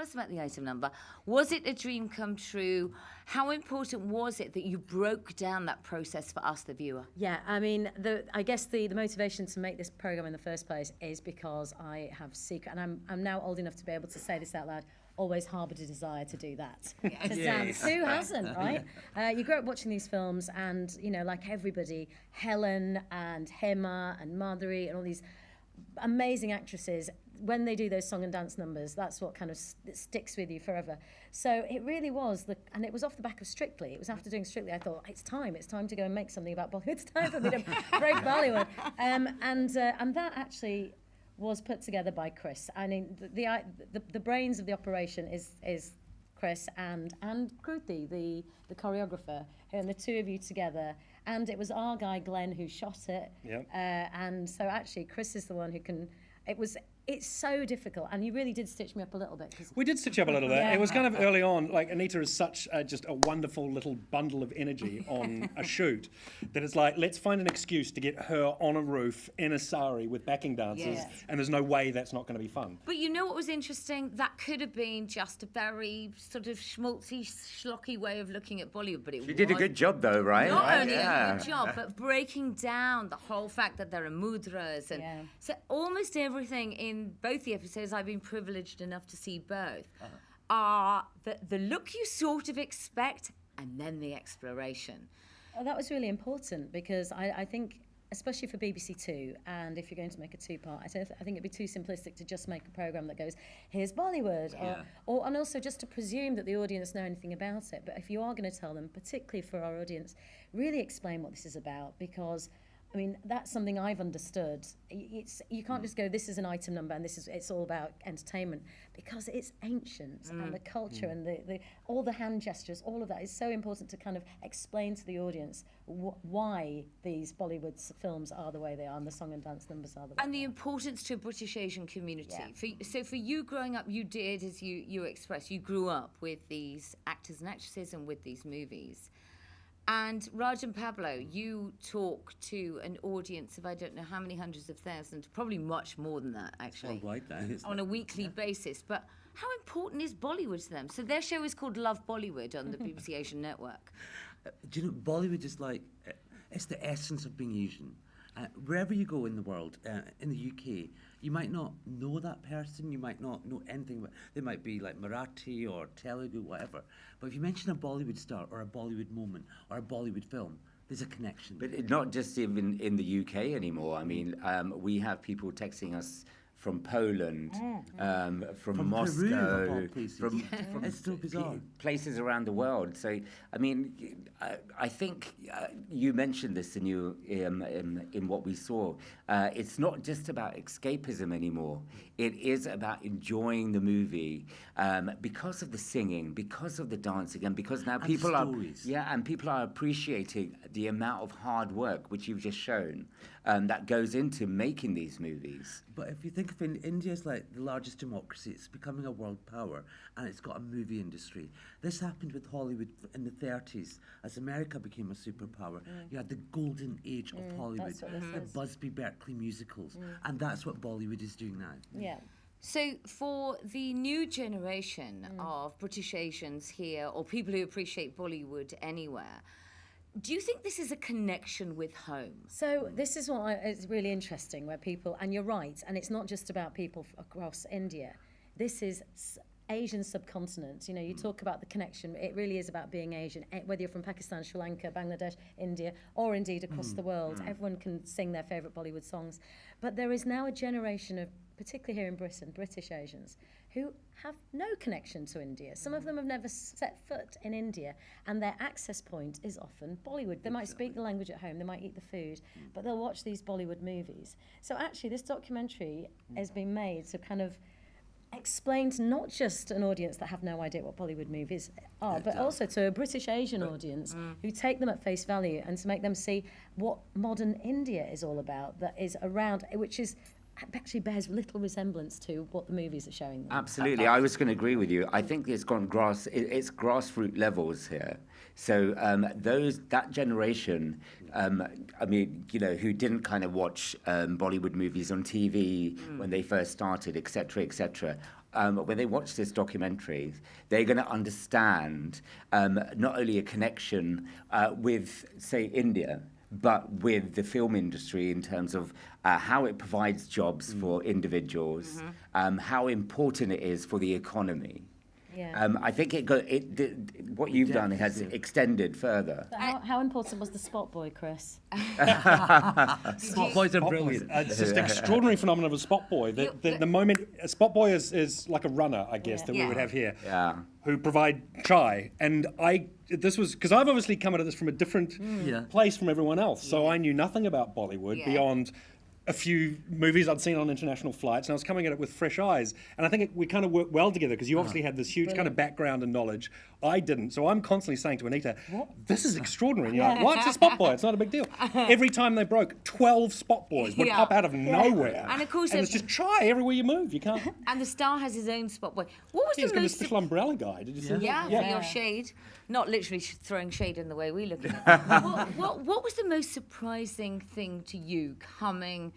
us about the item number. Was it a dream come true? How important was it that you broke down that process for us, the viewer? Yeah, I mean, I guess the motivation to make this program in the first place is because I have secret, and I'm now old enough to be able to say this out loud, always harboured a desire to do that. To dance. Who hasn't, right? You grow up watching these films and, you know, like everybody, Helen and Hema and Madhuri and all these amazing actresses, when they do those song and dance numbers, that's what kind of sticks with you forever. So it really was, and it was off the back of Strictly. It was after doing Strictly, I thought, it's time to go and make something about Bollywood. It's time for me to break Bollywood. And that actually was put together by Chris. I mean, the brains of the operation is Chris and Kruti, the choreographer, and the two of you together. And it was our guy Glenn who shot it. Yep. And so actually, Chris is the one who can. It's so difficult, and you really did stitch me up a little bit. We did stitch you up a little bit. Yeah. It was kind of early on, like Anita is such just a wonderful little bundle of energy on a shoot that it's like, let's find an excuse to get her on a roof in a sari with backing dancers, and there's no way that's not going to be fun. But you know what was interesting? That could have been just a very sort of schmaltzy, schlocky way of looking at Bollywood, but She did a good job, though, right? Not only a good job, but breaking down the whole fact that there are mudras, and so almost everything in both the episodes, I've been privileged enough to see both, are the look you sort of expect and then the exploration. Oh, that was really important because I think, especially for BBC Two, and if you're going to make a two-part, I think it'd be too simplistic to just make a programme that goes, here's Bollywood, and also just to presume that the audience know anything about it. But if you are going to tell them, particularly for our audience, really explain what this is about, because I mean, that's something I've understood. You can't just go, this is an item number and it's all about entertainment, because it's ancient and the culture and the all the hand gestures, all of that is so important to kind of explain to the audience why these Bollywood films are the way they are and the song and dance numbers are the way and they the are. importance to a British Asian community. Yeah. So for you growing up, you did, as you expressed, you grew up with these actors and actresses and with these movies. And Raj and Pablo, you talk to an audience of I don't know how many hundreds of thousands, probably much more than that, actually, on a weekly basis. But how important is Bollywood to them? So their show is called Love Bollywood on the BBC Asian Network. Do you know, Bollywood is like, it's the essence of being Asian. Wherever you go in the world, in the UK, you might not know that person, you might not know anything about, they might be like Marathi or Telugu, whatever. But if you mention a Bollywood star or a Bollywood moment or a Bollywood film, there's a connection. But not just even in the UK anymore. I mean, we have people texting us from Poland, from Moscow, Peru, from it's so bizarre. Places around the world. So, I mean, I think you mentioned this in what we saw. It's not just about escapism anymore. It is about enjoying the movie because of the singing, because of the dancing, and because now people are appreciating the amount of hard work which you've just shown that goes into making these movies. But if you think of India's like the largest democracy, it's becoming a world power, and it's got a movie industry. This happened with Hollywood in the 30s, as America became a superpower. You had the golden age of Hollywood, the Busby Berkeley musicals, and that's what Bollywood is doing now. Yeah. So for the new generation of British Asians here, or people who appreciate Bollywood anywhere, do you think this is a connection with home? So this is what is really interesting, where people, and you're right, and it's not just about people across India. This is Asian subcontinent. You know, you talk about the connection. It really is about being Asian. Whether you're from Pakistan, Sri Lanka, Bangladesh, India, or indeed across the world, everyone can sing their favourite Bollywood songs. But there is now a generation of, particularly here in Britain, British Asians, who have no connection to India. Some of them have never set foot in India, and their access point is often Bollywood. They might speak the language at home, they might eat the food, but they'll watch these Bollywood movies. So actually, this documentary has been made to kind of explain to not just an audience that have no idea what Bollywood movies are, but also to a British Asian audience who take them at face value, and to make them see what modern India is all about, that is around, which is actually bears little resemblance to what the movies are showing them. Absolutely, I was going to agree with you. I think it's gone it's grassroots levels here. So that generation, I mean, you know, who didn't kind of watch Bollywood movies on TV when they first started, etc., etc. when they watch this documentary, they're going to understand not only a connection with, say, India, but with the film industry in terms of how it provides jobs for individuals, how important it is for the economy. Yeah. I think what you've done has extended further. But how important was the spot boy, Chris? Spot boys are brilliant. It's just an extraordinary phenomenon of a spot boy. The moment a spot boy is like a runner, I guess, that we would have here, who provide chai. And this was because I've obviously come at this from a different place from everyone else, so I knew nothing about Bollywood beyond a few movies I'd seen on international flights, and I was coming at it with fresh eyes. And I think we kind of worked well together because you obviously had this huge kind of background and knowledge. I didn't. So I'm constantly saying to Anita, this is extraordinary. And you're like, what's a spot boy? It's not a big deal. Every time they broke, 12 spot boys would pop out of nowhere. And of course, it's just try everywhere you move. You can't. And the star has his own spot boy. What was He's the got a most special umbrella guy. Did you see that? Yeah, for your shade. Not literally throwing shade in the way we look at it. What was the most surprising thing to you coming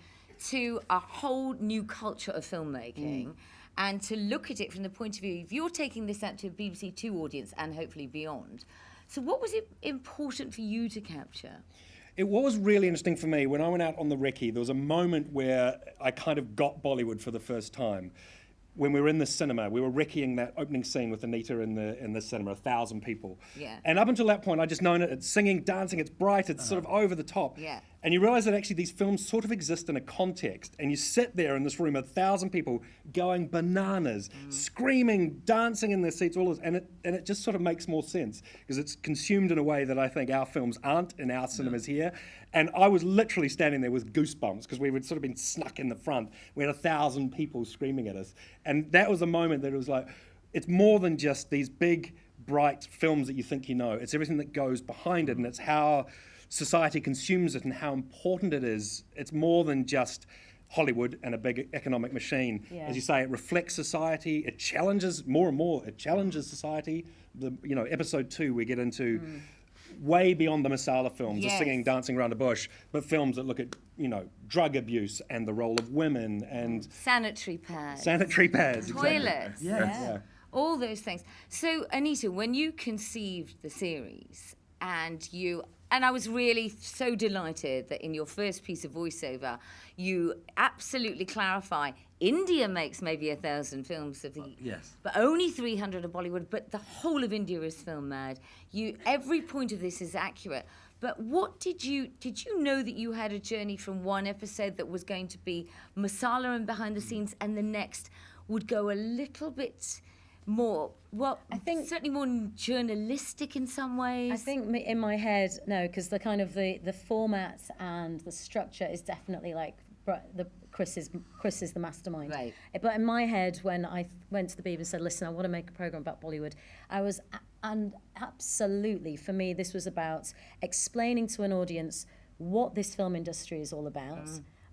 to a whole new culture of filmmaking and to look at it from the point of view, if you're taking this out to a BBC Two audience and hopefully beyond, so what was it important for you to capture? What was really interesting for me, when I went out on the recce, there was a moment where I kind of got Bollywood for the first time. When we were in the cinema, we were recceing that opening scene with Anita in the cinema, 1,000 people. Yeah. And up until that point, I just known it. It's singing, dancing, it's bright, it's sort of over the top. Yeah. And you realise that actually these films sort of exist in a context. And you sit there in this room, 1,000 people going bananas, screaming, dancing in their seats, all this, and it just sort of makes more sense because it's consumed in a way that I think our films aren't in our cinemas here. And I was literally standing there with goosebumps because we had sort of been snuck in the front. We had 1,000 people screaming at us. And that was a moment that it was like, it's more than just these big, bright films that you think you know. It's everything that goes behind it, and it's how society consumes it and how important it is. It's more than just Hollywood and a big economic machine. Yeah. As you say, it reflects society. It challenges more and more. It challenges society. Episode 2, we get into way beyond the masala films, the singing, dancing around a bush, but films that look at, drug abuse and the role of women and Sanitary pads. Toilets. Toilets. Yeah. All those things. So, Anita, when you conceived the series and I was really so delighted that in your first piece of voiceover, you absolutely clarify India makes maybe 1,000 films of the but only 300 are Bollywood, but the whole of India is film mad. Every point of this is accurate. But what did you know that you had a journey from one episode that was going to be masala and behind the scenes, and the next would go a little bit more, I think certainly more journalistic in some ways? I think in my head, no, because the kind of the format and the structure is definitely like Chris is the mastermind. Right. But in my head, when I went to the BBC and said, listen, I want to make a programme about Bollywood, I was, and absolutely, for me, this was about explaining to an audience what this film industry is all about,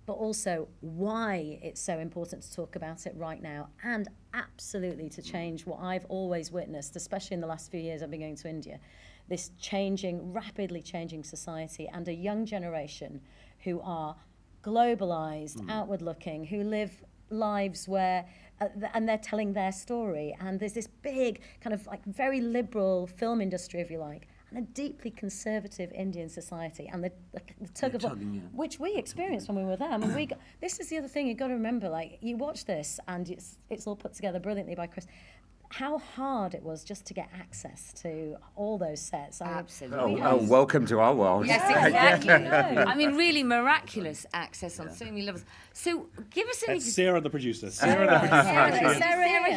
but also why it's so important to talk about it right now, and absolutely to change what I've always witnessed, especially in the last few years I've been going to India, this rapidly changing society and a young generation who are globalized, outward-looking, who live lives where, and they're telling their story. And there's this big kind of like very liberal film industry, if you like, and a deeply conservative Indian society. And the tug of war, which we experienced when we were there. I mean, this is the other thing you've got to remember. Like, you watch this, and it's all put together brilliantly by Chris. How hard it was just to get access to all those sets. Absolutely. Welcome to our world. Yes, exactly. I mean, really miraculous access on so many levels. So, give us That's Sarah, the producer. Sarah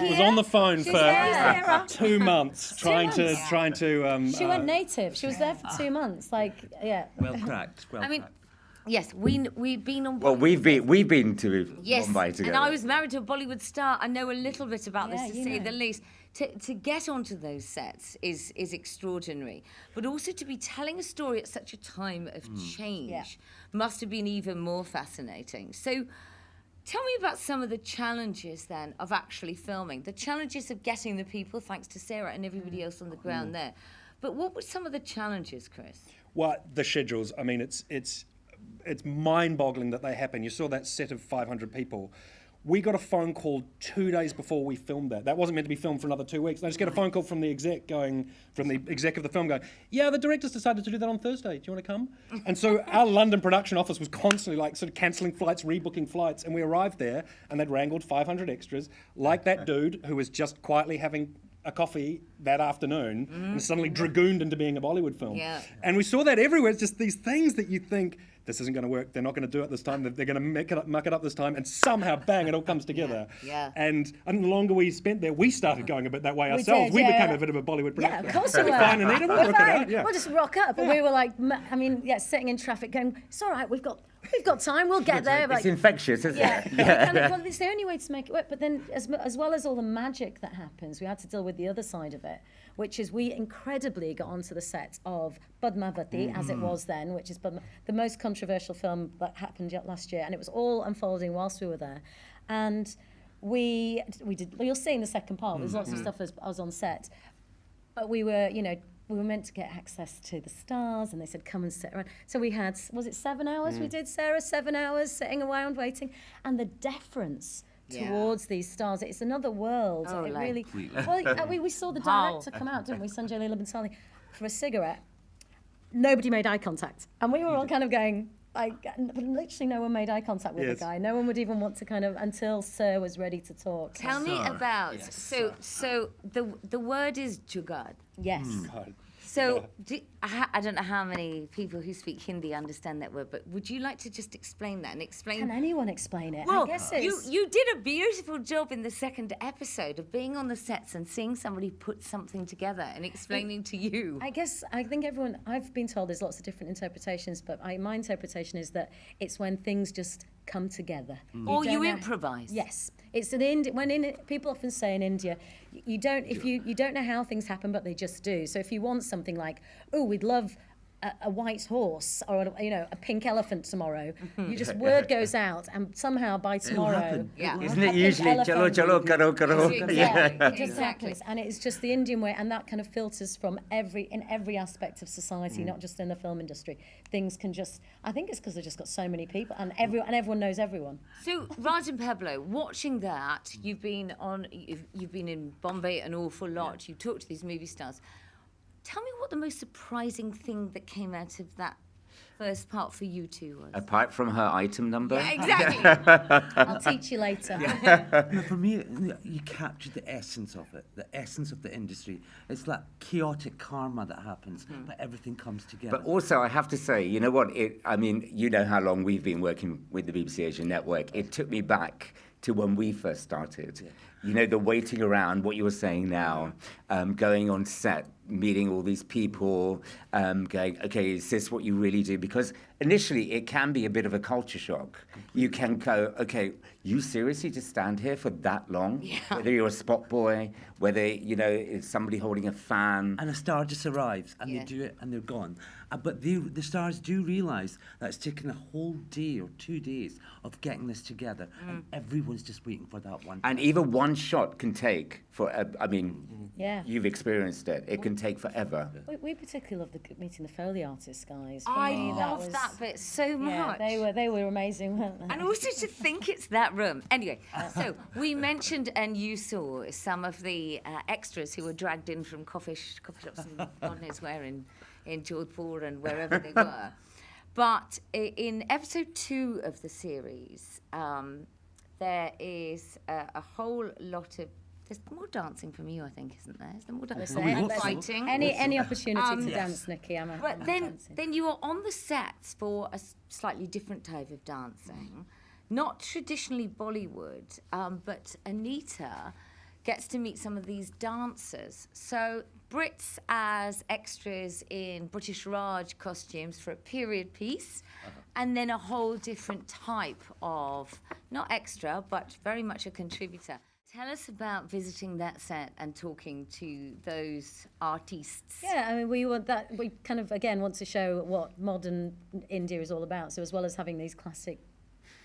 was on the phone for Sarah. 2 months trying to. She went native. She was there for 2 months. Well cracked. I mean, yes, we've been on. Well, we've been to Mumbai together. And I was married to a Bollywood star. I know a little bit about this, to say the least. To get onto those sets is extraordinary, but also to be telling a story at such a time of change must have been even more fascinating. So, tell me about some of the challenges then of actually filming. The challenges of getting the people, thanks to Sarah and everybody else on the ground there. But what were some of the challenges, Chris? Well, the schedules. I mean, it's mind-boggling that they happen. You saw that set of 500 people We got a phone call 2 days before we filmed that. That wasn't meant to be filmed for another 2 weeks. I just get a phone call from the exec of the film going, yeah, the director's decided to do that on Thursday. Do you want to come? And so our London production office was constantly like sort of cancelling flights, rebooking flights, and we arrived there and they'd wrangled 500 extras, like that dude who was just quietly having a coffee that afternoon and suddenly dragooned into being a Bollywood film. Yeah. And we saw that everywhere. It's just these things that you think, this isn't going to work. They're not going to do it this time. They're going to muck it up this time, and somehow, bang, it all comes together. Yeah. And the longer we spent there, we started going a bit that way ourselves. We became a bit of a Bollywood production. Yeah, of course we were. Fine, Anita, we'll We're work it fine. out. Yeah. We'll just rock up. And we were like, sitting in traffic going, it's all right, we've got time, we'll get there. It's infectious, isn't Yeah, it? well, it's the only way to make it work. But then, as well as all the magic that happens, we had to deal with the other side of it, which is we incredibly got onto the set of Padmavati, as it was then, which is the most controversial film that happened last year, and it was all unfolding whilst we were there. And we did. You'll see in the second part. There's lots of stuff as I was on set, but we were meant to get access to the stars, and they said, come and sit around. So we had, was it 7 hours we did, Sarah? 7 hours sitting around waiting. And the deference towards these stars, it's another world. Oh, it like- really, well, we saw the director come out, didn't we, Sanjay Leela Bhansali, for a cigarette. Nobody made eye contact. And we were all kind of going, literally no one made eye contact with the guy. No one would even want to until Sir was ready to talk. Tell me about, so the word is jugad. Yes. So I don't know how many people who speak Hindi understand that word, but would you like to just explain that and explain? Can anyone explain it? Well, I guess it's... you did a beautiful job in the second episode of being on the sets and seeing somebody put something together and explaining to you. I think everyone, I've been told there's lots of different interpretations, but my interpretation is that it's when things just come together. Or don't you know- improvise. Yes. It's people often say in India, you don't know how things happen, but they just do. So if you want something like, oh, we'd love a white horse or a pink elephant tomorrow, you just word goes out, and somehow by tomorrow, happen. Yeah. Isn't it usually chalo chalo karo karo? Exactly. And it's just the Indian way, and that kind of filters from in every aspect of society, not just in the film industry. Things can just, I think it's because they've just got so many people, and everyone knows everyone. So, Raj and Pablo, watching that, you've been in Bombay an awful lot. You talked to these movie stars. Tell me what the most surprising thing that came out of that first part for you two was. Apart from her item number? Yeah, exactly. I'll teach you later. No, for me, you captured the essence of it, the essence of the industry. It's that chaotic karma that happens, but everything comes together. But also, I have to say, you know what? You know how long we've been working with the BBC Asian Network. It took me back to when we first started. Yeah. You know, the waiting around, what you were saying now, going on set, meeting all these people, going, okay, is this what you really do? Because initially, it can be a bit of a culture shock. You can go, okay, you seriously just stand here for that long? Yeah. Whether you're a spot boy, whether, it's somebody holding a fan. And a star just arrives, and they do it, and they're gone. But the stars do realise that it's taken a whole day or 2 days of getting this together, and everyone's just waiting for that one. And even one shot can take Yeah. you've experienced it. It can take forever. We particularly loved meeting the Foley artists, guys. For I me, love was, that bit so Yeah, much. they were amazing, weren't they? And also to think it's that room. Anyway, so we mentioned and you saw some of the extras who were dragged in from coffee shops and God knows where in Jodhpur and wherever they were. But in episode 2 of the series, there is a whole lot of... There's more dancing from you, I think, isn't there? Is there more dancing? Fighting. Any opportunity to dance, Nikki, I'm But then you are on the sets for a slightly different type of dancing, not traditionally Bollywood, but Anita gets to meet some of these dancers. So Brits as extras in British Raj costumes for a period piece, and then a whole different type of, not extra, but very much a contributor. Tell us about visiting that set and talking to those artists. Yeah, I mean, we kind of, again, want to show what modern India is all about. So as well as having these classic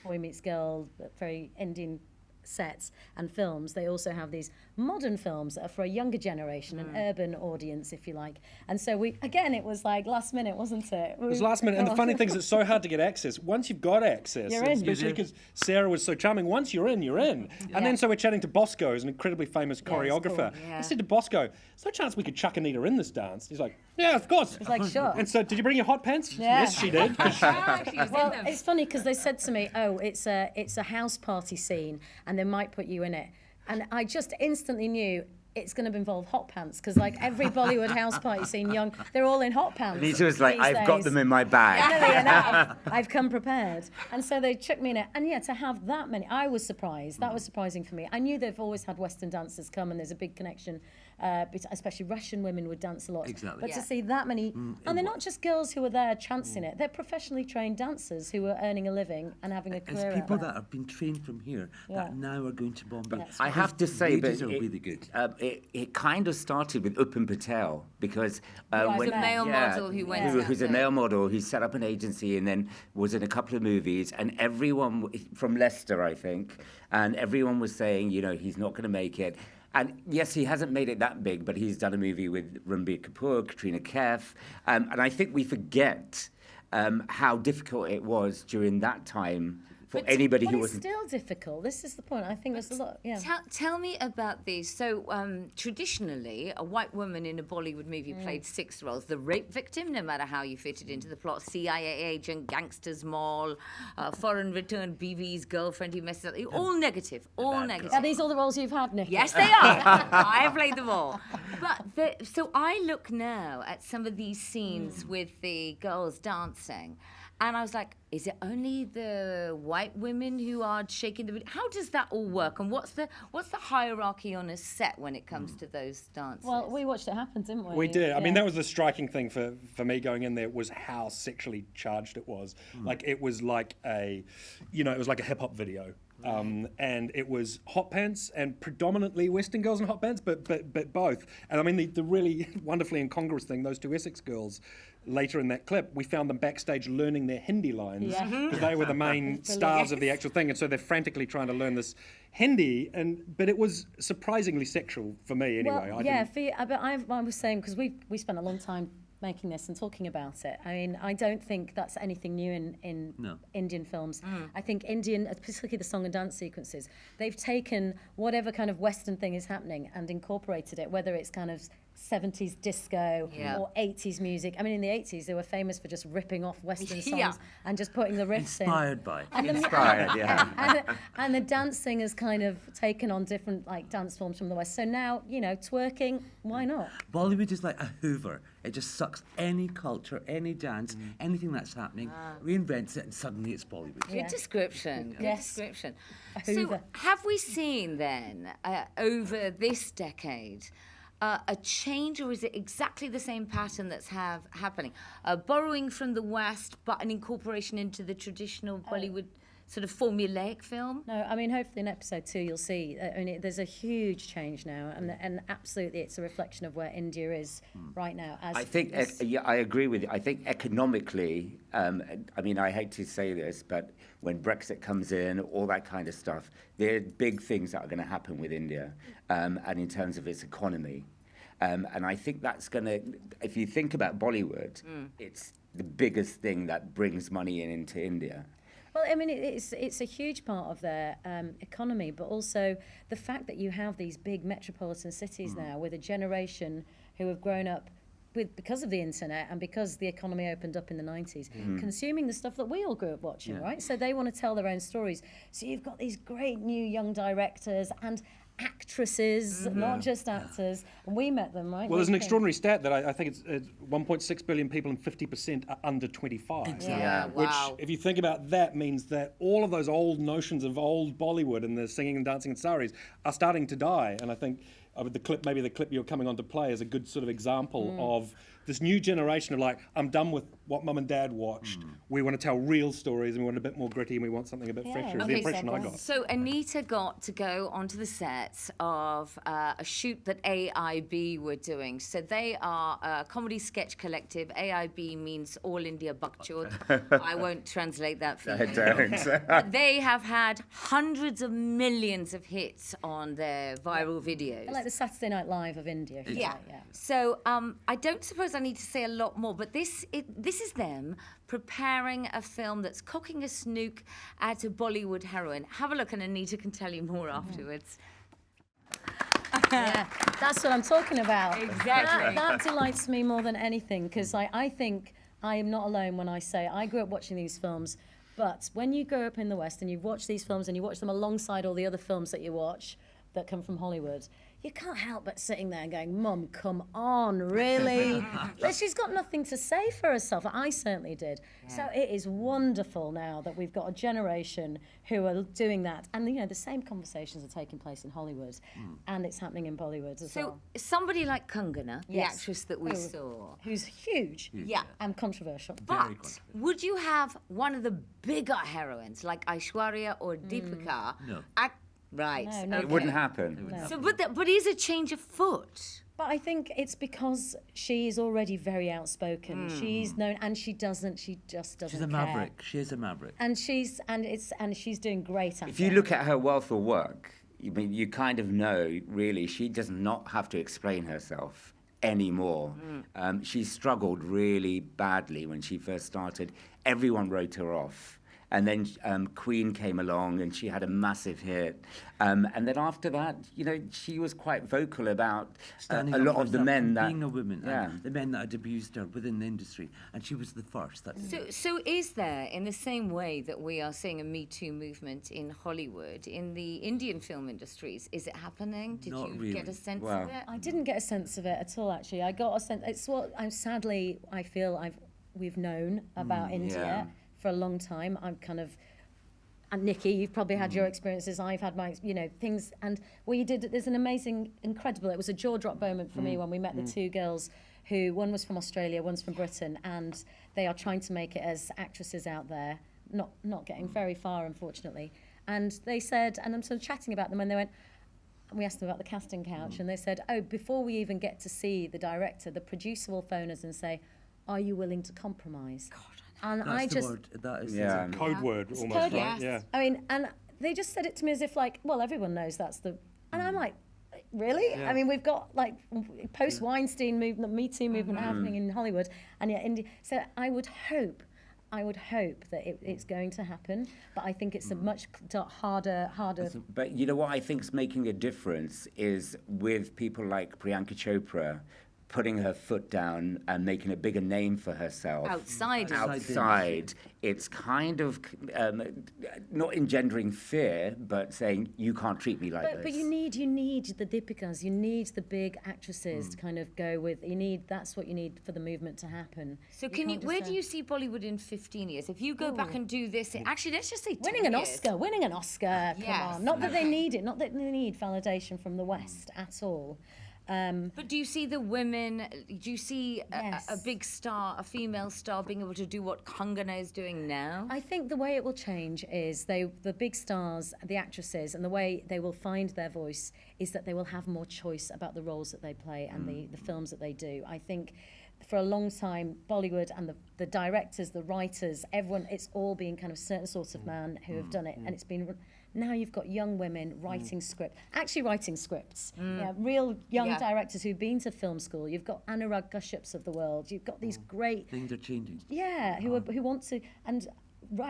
boy meets girl, very Indian sets and films, they also have these modern films that are for a younger generation, an urban audience, if you like. And so it was like last minute, wasn't it? It was last minute, and the funny thing is, it's so hard to get access. Once you've got access, You're in. especially because Sarah was so charming. Once you're in, you're in. And then so we're chatting to Bosco, who's an incredibly famous choreographer. cool. Yeah. I said to Bosco, "There's no chance we could chuck Anita in this dance." He's like, "Yeah, of course." It's like, sure. And so, did you bring your hot pants? Yeah. Yes, she did. 'Cause She was in Well, them. it's funny because they said to me, "Oh, it's a house party scene, and they might put you in it." And I just instantly knew it's going to involve hot pants because, like every Bollywood house party scene, they're all in hot pants. Anita was like, these I've got days. them in my bag. Funnily enough, I've come prepared. And so they chucked me in it. And yeah, to have that many, I was surprised. That was surprising for me. I knew they've always had Western dancers come, and there's a big connection, especially Russian women would dance a lot. Exactly. But Yeah. to see that many, and they're not just girls who are there chancing it, they're professionally trained dancers who are earning a living and having a It's career. people out there. that have been trained from here Yeah. that now are going to Bombay. That's I have to say, but wages are really good. it kind of started with Upam Patel because Right, when the male model who went who's a out male model who set up an agency and then was in a couple of movies, and everyone from Leicester, I think, and everyone was saying, you know, he's not going to make it. And yes, he hasn't made it that big, but he's done a movie with Ranbir Kapoor, Katrina Kaif, and I think we forget how difficult it was during that time for anybody But who it's wasn't. still difficult. This is the point. I think there's a lot. Yeah. Tell me about these. So traditionally, a white woman in a Bollywood movie played 6 roles: the rape victim, no matter how you fitted into the plot; CIA agent, gangster's mall, foreign returned BV's girlfriend who messes up. All negative. All negative. Are these all the roles you've had, Nick? Yes, they are. I have played them all. But so I look now at some of these scenes with the girls dancing, and I was like, is it only the white women who are shaking the boot? How does that all work? And what's the hierarchy on a set when it comes to those dances? Well, we watched it happen, didn't we? We did. I mean, Yeah. that was the striking thing for me going in there was how sexually charged it was. Like, it was like it was like a hip hop video. And it was hot pants and predominantly Western girls in hot pants, but both. And I mean, the really wonderfully incongruous thing, those 2 Essex girls, later in that clip, we found them backstage learning their Hindi lines Yeah. because they were the main stars of the actual thing, and so they're frantically trying to learn this Hindi. But it was surprisingly sexual for me anyway. Well, but I was saying because we spent a long time making this and talking about it. I mean, I don't think that's anything new in No. Indian films. I think particularly the song and dance sequences, they've taken whatever kind of Western thing is happening and incorporated it, whether it's kind of 70s disco Yeah. or 80s music. I mean, in the 80s, they were famous for just ripping off Western songs Yeah. and just putting the riffs Inspired by. in. Inspired, yeah. And the dancing has kind of taken on different like dance forms from the West. So now, twerking, why not? Bollywood is like a Hoover. It just sucks any culture, any dance, anything that's happening, reinvents it, and suddenly it's Bollywood. Good description. Good Yes. description. A So, Hoover. have we seen then over this decade a change, or is it exactly the same pattern that's happening? Borrowing from the West, but an incorporation into the traditional Bollywood sort of formulaic film? No, I mean, hopefully in episode 2 you'll see. There's a huge change now, and absolutely it's a reflection of where India is right now. As I think, I agree with you. I think economically, I mean, I hate to say this, but when Brexit comes in, all that kind of stuff, there are big things that are going to happen with India, and in terms of its economy. And I think that's going to, if you think about Bollywood, it's the biggest thing that brings money into India. Well, I mean, it's a huge part of their economy, but also the fact that you have these big metropolitan cities now with a generation who have grown up because of the internet and because the economy opened up in the 90s, consuming the stuff that we all grew up watching, right? So they want to tell their own stories. So you've got these great new young directors and actresses, not just actors, and we met them, right? Well, there's an We came- extraordinary stat that I think it's 1.6 billion people and 50% are under 25. Yeah, Which, wow. if you think about that, means that all of those old notions of old Bollywood and the singing and dancing in saris are starting to die. And I think the clip you're coming on to play is a good sort of example of this new generation of like, I'm done with what mum and dad watched. We want to tell real stories, and we want a bit more gritty, and we want something a bit fresher. Is the impression I got. So Anita got to go onto the set of a shoot that AIB were doing. So they are a comedy sketch collective. AIB means All India Bakchod. I won't translate that for you. Don't. They have had hundreds of millions of hits on their viral videos. Like the Saturday Night Live of India. if you Yeah. like, So I don't suppose I need to say a lot more, but this is them preparing a film that's cocking a snook at a Bollywood heroine. Have a look, and Anita can tell you more afterwards. Yeah, that's what I'm talking about. Exactly. That delights me more than anything, because I think I am not alone when I say I grew up watching these films, but when you grow up in the West and you watch these films and you watch them alongside all the other films that you watch that come from Hollywood, you can't help but sitting there and going, Mum, come on, really? She's got nothing to say for herself. I certainly did. So it is wonderful now that we've got a generation who are doing that. And, the same conversations are taking place in Hollywood, and it's happening in Bollywood as So well. somebody like Kangana, the Yes. actress that we Oh, saw. Who's huge Yeah. and controversial. But would you have one of the bigger heroines like Aishwarya or Deepika? No. Right. No, It wouldn't happen. So, but is a change of foot. But I think it's because she is already very outspoken. She's known, and she just doesn't She's a care. maverick. She is a maverick. And she's doing great at If you it. look at her wealth of work, you kind of know, really, she does not have to explain herself anymore. She struggled really badly when she first started. Everyone wrote her off. And then Queen came along, and she had a massive hit. And then after that, she was quite vocal about Standing a up lot for of the herself men and that... being a woman, Yeah. and the men that had abused her within the industry, and she was the first. So is there, in the same way that we are seeing a Me Too movement in Hollywood, in the Indian film industries, is it happening? Did Not you really. get a sense Well, of it? I didn't get a sense of it at all. Actually, I got a sense. It's what I feel we've known about India yeah. for a long time. I'm kind of. And Nikki, you've probably had your experiences. I've had my, things. And what you did, there's an amazing, incredible. It was a jaw drop moment for me when we met the two girls, who one was from Australia, one's from Britain, and they are trying to make it as actresses out there, not getting very far, unfortunately. And they said, and I'm sort of chatting about them, and they went. We asked them about the casting couch, and they said, "Oh, before we even get to see the director, the producer will phone us and say, are you willing to compromise?" And That's I the just. word. That is Yeah. Code word, almost, code right? word. Yeah. I mean, and they just said it to me as if like, well, everyone knows that's the, and I'm like, really? I mean, we've got like post-Weinstein movement, Me Too movement happening in Hollywood, and yet India. So I would hope that it's going to happen, but I think it's a much harder. But you know what I think's making a difference is with people like Priyanka Chopra putting her foot down and making a bigger name for herself. Outside. It's kind of not engendering fear, but saying, you can't treat me like this. But you need the Deepikas, you need the big actresses to kind of go with. That's what you need for the movement to happen. So can't where just do you see Bollywood in 15 years? If you go back and do this, actually, let's just say 10 winning an years. Oscar, come Yes. on. Not that they need it, not that they need validation from the West at all. But do you see the women, do you see a Yes. big star, a female star being able to do what Kangana is doing now? I think the way it will change is the big stars, the actresses, and the way they will find their voice is that they will have more choice about the roles that they play and the films that they do. I think for a long time, Bollywood and the directors, the writers, everyone, it's all been kind of certain sorts of man who have done it. And it's been, now you've got young women writing scripts. Yeah, real young directors who've been to film school. You've got Anurag Kashyap's of the world. You've got these great, Things are changing. who want to, and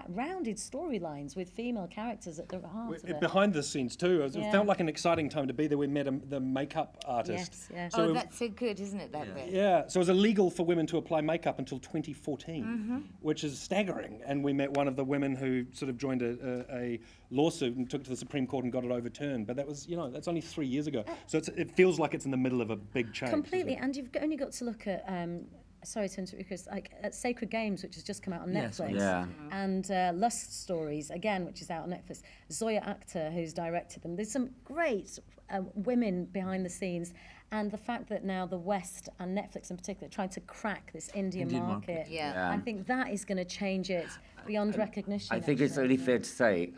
rounded storylines with female characters at the heart of it. Behind the scenes too, it Yeah. felt like an exciting time to be there. We met the makeup artist. Yes, yes. So That's so good, isn't it, that bit? yeah, so it was illegal for women to apply makeup until 2014, which is staggering. And we met one of the women who sort of joined a lawsuit and took it to the Supreme Court and got it overturned. But that was, that's only 3 years ago. So it feels like it's in the middle of a big change. Completely, and you've only got to look at. Sorry to interrupt, because like at Sacred Games, which has just come out on Yes, Netflix, yeah. and Lust Stories again, which is out on Netflix. Zoya Akhtar, who's directed them. There's some great women behind the scenes, and the fact that now the West and Netflix in particular trying to crack this Indian market. Yeah. I think that is going to change it beyond recognition. I think it's only fair to say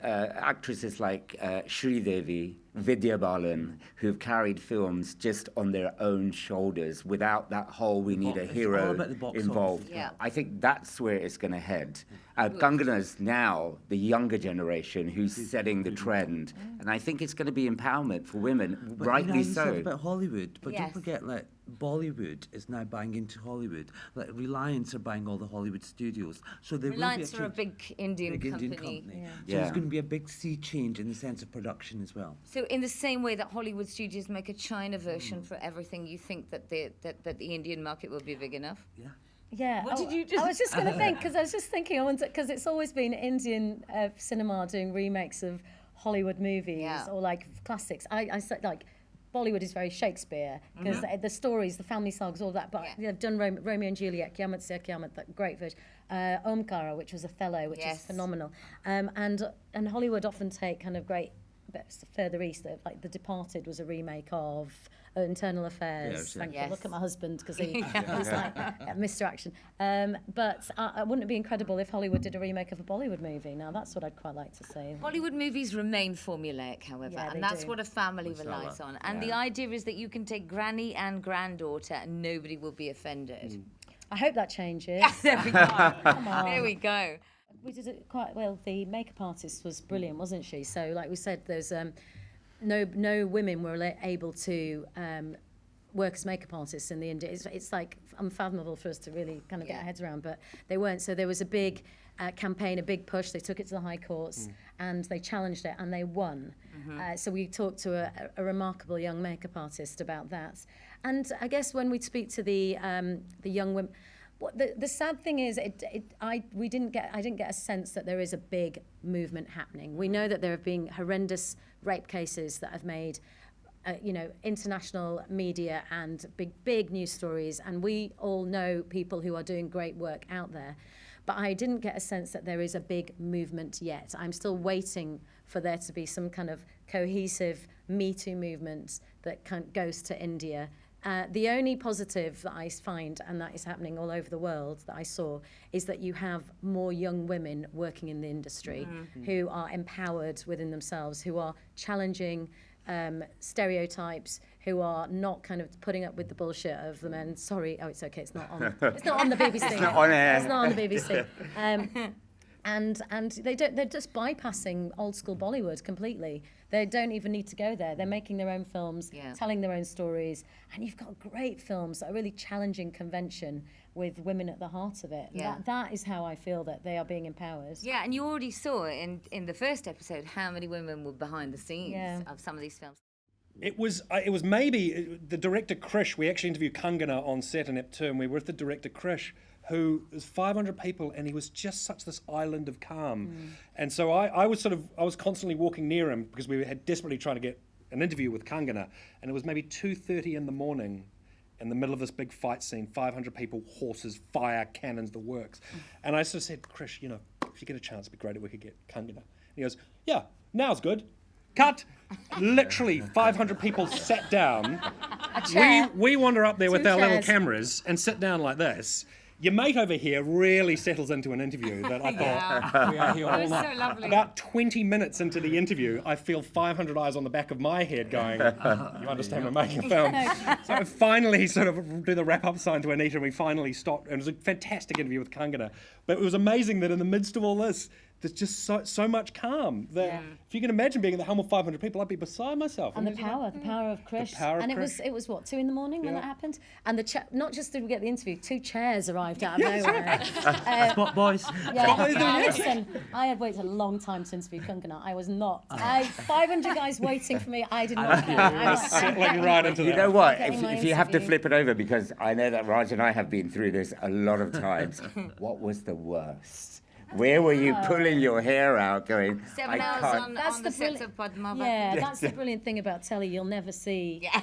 actresses like Sridevi, Vidya Balan, who've carried films just on their own shoulders without that whole we need a It's all hero about the box involved. Yeah. I think that's where it's going to head. Kangana's now the younger generation who's setting the trend, and I think it's going to be empowerment for women, But rightly you talk so. about Hollywood, but Yes. don't forget, like, Bollywood is now buying into Hollywood. Like, Reliance are buying all the Hollywood studios. So there Reliance will be are a big Indian company. Yeah. So Yeah. there's going to be a big sea change in the sense of production as well. So in the same way that Hollywood studios make a China version for everything, you think that the Indian market will be big enough? Yeah. Yeah. What did you just- I was just going to think, because I was just thinking, because it's always been Indian cinema doing remakes of Hollywood movies Yeah. or like classics. I said like Bollywood is very Shakespeare because the stories, the family sagas, all that. But Yeah. they've done Romeo and Juliet, Kiamat Se Kiamat, that great version. Omkara, which was Othello, which Yes. is phenomenal. And Hollywood often take kind of great bits further east. Like The Departed was a remake of Internal Affairs. Yeah, Thank yes. you. Look at my husband because he's like Mr. Action. But wouldn't it be incredible if Hollywood did a remake of a Bollywood movie? Now that's what I'd quite like to see. Bollywood movies remain formulaic, however, Yeah, they and that's do. what a family relies on. And the idea is that you can take granny and granddaughter and nobody will be offended. I hope that changes. There we go. Come on. There we go. We did it quite well. The makeup artist was brilliant, wasn't she? So, like we said, there's no women were able to work as makeup artists in the India. It's like unfathomable for us to really kind of get our heads around, but they weren't. So there was a big campaign, a big push. They took it to the High Courts and they challenged it and they won. So we talked to a remarkable young makeup artist about that. And I guess when we speak to the young women, the sad thing is, I didn't get a sense that there is a big movement happening. We know that there have been horrendous rape cases that have made, international media and big news stories, and we all know people who are doing great work out there. But I didn't get a sense that there is a big movement yet. I'm still waiting for there to be some kind of cohesive Me Too movement that goes to India. The only positive that I find, and that is happening all over the world that I saw, is that you have more young women working in the industry who are empowered within themselves, who are challenging stereotypes, who are not kind of putting up with the bullshit of the men. Sorry, it's okay, it's not on. It's not on the BBC. It's not on air. It's not on the BBC. And they're just bypassing old school Bollywood completely. They don't even need to go there. They're making their own films, telling their own stories, and you've got great films that are really challenging convention with women at the heart of it. Yeah. That is how I feel that they are being empowered. Yeah, and you already saw in the first episode how many women were behind the scenes of some of these films. It was maybe the director Krish. We actually interviewed Kangana on set in Ep 2, and we were with the director Krish, who was 500 people, and he was just such this island of calm. And so I was constantly walking near him because we had desperately trying to get an interview with Kangana, and it was maybe 2:30 in the morning, in the middle of this big fight scene, 500 people, horses, fire, cannons, the works. And I sort of said, Krish, if you get a chance, it'd be great if we could get Kangana. And he goes, yeah, now's good. Cut. Literally 500 people sat down. We wander up there with our little cameras and sit down like this. Your mate over here really settles into an interview that I thought we are here all was night. so lovely. About 20 minutes into the interview, I feel 500 eyes on the back of my head going, you understand we're making a film. So finally sort of do the wrap-up sign to Anita, and we finally stopped. And it was a fantastic interview with Kangana. But it was amazing that in the midst of all this, there's just so much calm that if you can imagine being at the helm of 500 people, I'd be beside myself. And the power of Krish. The power of and Krish. it was what, 2 in the morning when that happened? And not just did we get the interview, 2 chairs arrived out of nowhere. Spot boys. Listen, I had waited a long time to interview Kangana. I was not. 500 guys waiting for me. I did not care. I was Settling right into You that. know what? Getting my If you have to interview. flip it over, because I know that Raj and I have been through this a lot of times. What was the worst? Where were you pulling your hair out going, 7 I hours can't. on, That's on the the sets brilli- of Padmava. Yeah, that's the brilliant thing about telly. You'll never see. Yeah.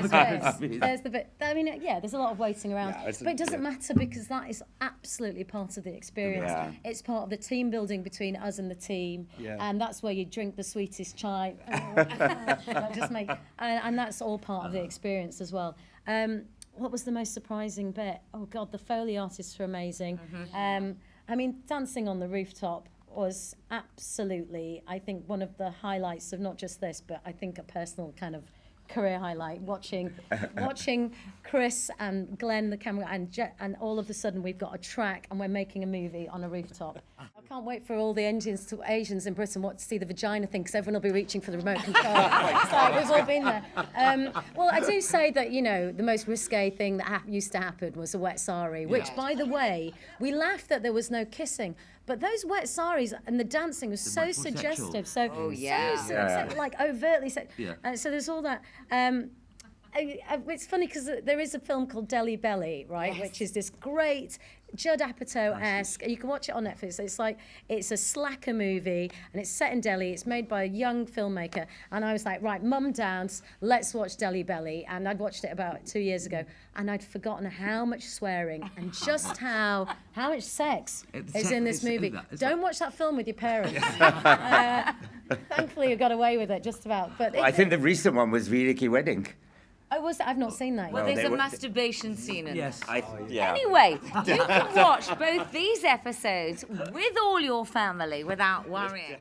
There's the bit. I mean, yeah, there's a lot of waiting around, Yeah, it's but it doesn't matter because that is absolutely part of the experience. Yeah. It's part of the team building between us and the team, Yeah. and that's where you drink the sweetest chai. Just make, and that's all part of the experience as well. What was the most surprising bit? Oh God, the Foley artists were amazing. I mean, dancing on the rooftop was absolutely, I think, one of the highlights of not just this, but I think a personal kind of career highlight. Watching Chris and Glenn, the camera, and all of a sudden we've got a track and we're making a movie on a rooftop. I can't wait for all the Asians in Britain to see the Vagina thing because everyone will be reaching for the remote control. So we've all been there. Well, I do say that, you know, the most risque thing that used to happen was a wet sari, which, by the way, we laughed that there was no kissing. But those wet saris and the dancing was so much more sexual. suggestive. So, like overtly sexual. Yeah. So there's all that. It's funny because there is a film called Delhi Belly, right, which is this great Judd Apatow-esque. You can watch it on Netflix. It's a slacker movie, and it's set in Delhi. It's made by a young filmmaker, and I was like, right, mum dance, let's watch Delhi Belly. And I'd watched it about 2 years ago, and I'd forgotten how much swearing and just how much sex is in this movie. Don't watch that film with your parents. Thankfully, you got away with it just about. But I think the recent one was Viriki Wedding. I've not seen that Well, yet. there's they a were- masturbation scene in Yes. it. Yeah. Anyway, you can watch both these episodes with all your family without worrying.